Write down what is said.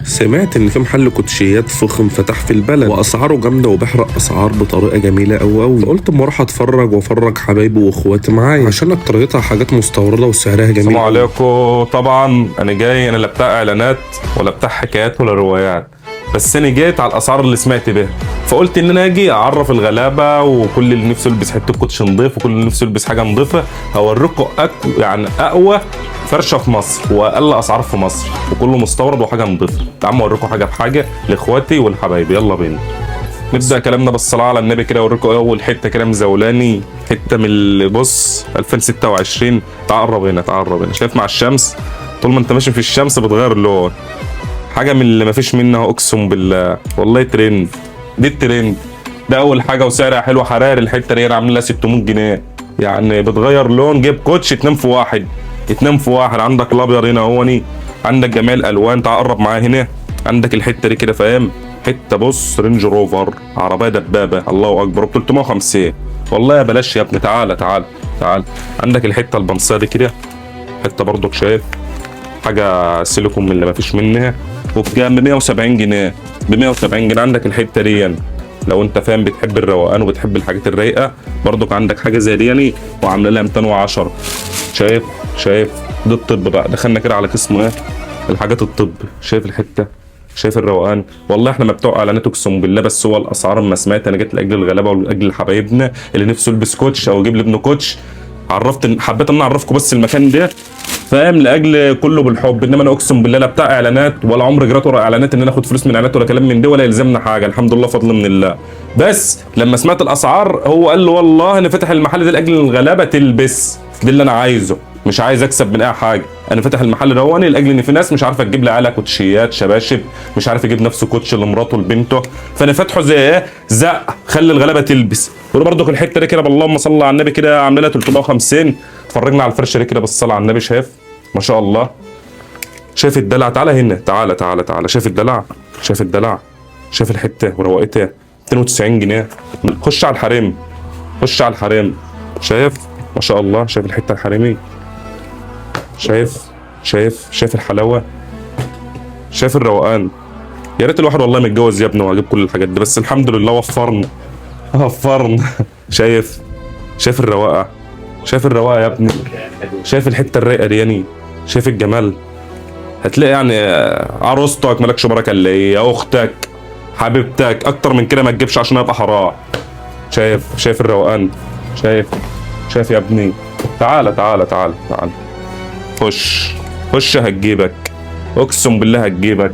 سمعت ان في محل كوتشيات فخم فتح في البلد واسعاره جامده وبيحرق اسعار بطريقه جميله قوي فقلت اما اروح اتفرج وافرج حبايبي واخواتي معايا عشان اكتريتها حاجات مستورده وسعرها جميل. السلام عليكم. طبعا انا جاي، انا لا بتاع اعلانات ولا بتاع حكايات ولا روايات، بس انا جيت على الاسعار اللي سمعت بيها، فقلت ان انا اجي اعرف الغلابه وكل اللي نفسه يلبس حته كوتش نضيف وكل اللي نفسه يلبس حاجه نضيفه هوريكم يعني اقوى فرشه في مصر واقل اسعار في مصر وكله مستورد وحاجه نضيفه. تعالوا اوريكم حاجه بحاجه لاخواتي ولحبايبي. يلا بينا نبدا كلامنا بالصلاه على النبي كده. اوريكم اول حته كده مزولاني، حته من اللي بص 2026. تعال هنا تعال هنا، شايف مع الشمس طول ما انت ماشي في الشمس بتغير اللون، حاجه من اللي مفيش منها اقسم بالله والله. ترند، دي الترند ده اول حاجه وسعرها حلو حراري. الحته دي انا عامل لها 600 جنيه يعني بتغير لون. جيب كوتش اتنين في واحد، اتنين في واحد. عندك الابيض هنا اهوني، عندك جميع الالوان. تعال قرب معايا هنا، عندك الحته دي كده فاهم، حته بص رينج روفر عربيه دبابه الله اكبر ب 350 والله. بلاش يا ابني، تعالى تعالى تعالى. عندك الحته البنصيه دي كده، حته برضك شايف حاجه سيليكون من اللي مفيش منها وبكام؟ ب 170 جنيه، ب 170 جنيه. عندك الحته دي يعني لو انت فاهم بتحب الروقان وبتحب الحاجات الرايقه برضك عندك حاجه زي دي يعني وعامله لها 210. شايف ده الطب بقى، دخلنا كده على قسم ايه الحاجات الطب. شايف الحته، شايف الروقان والله. احنا ما بتوع اعلانات اقسم بالله، بس هو الاسعار ما سمعت. انا جيت لاجل الغلابه ولاجل حبايبنا اللي نفسه يلبس كوتش او يجيب لابنه كوتش. حبيت ان اعرفكم بس المكان ده فاهم، لاجل كله بالحب. انما انا اقسم بالله لا بتاع اعلانات ولا عمري جريت ورا اعلانات ان انا اخد فلوس من اعلانات ولا كلام من ده ولا يلزمنا حاجه، الحمد لله فضل من الله. بس لما سمعت الاسعار هو قال له والله انا فاتح المحل ده لاجل الغلابه تلبس، ده اللي انا عايزه، مش عايز اكسب من اي حاجه. انا فاتح المحل رواني لاجل ان في ناس مش عارفه تجيب لعيالها كوتشيات شباشب، مش عارف يجيب نفسه كوتش لمراته لبنته، فانا فاتحه زي ايه زق خلي الغلابه تلبس. وبرده الحته دي كده اللهم صل على النبي كده عامله لها 350. اتفرجنا على الفرشه دي كده بالصلاه على النبي، شايف ما شاء الله. شايف الدلع، تعالى هنا تعالى تعالى تعالى. شايف الدلع، شايف الدلع، شايف الحته وروقتها 290 جنيه. خش على الحريم، خش على الحريم. شايف ما شاء الله، شايف الحته الحريمي، شايف الحلاوه، شايف الروقان. يا ريت الواحد والله متجوز يا ابني واجيب كل الحاجات دي، بس الحمد لله وفرنا. شايف الرواقه، شايف الرواقه يا ابني، شايف الحته الرايقه دي يعني، شايف الجمال. هتلاقي يعني عروستك مالكش بركه الا ايه، يا اختك حبيبتك، اكتر من كده ما تجيبش عشان يبقى حرام. شايف الروقان، شايف يا ابني. تعالى تعالى تعالى تعالى، خش هتجيبك اقسم بالله هتجيبك.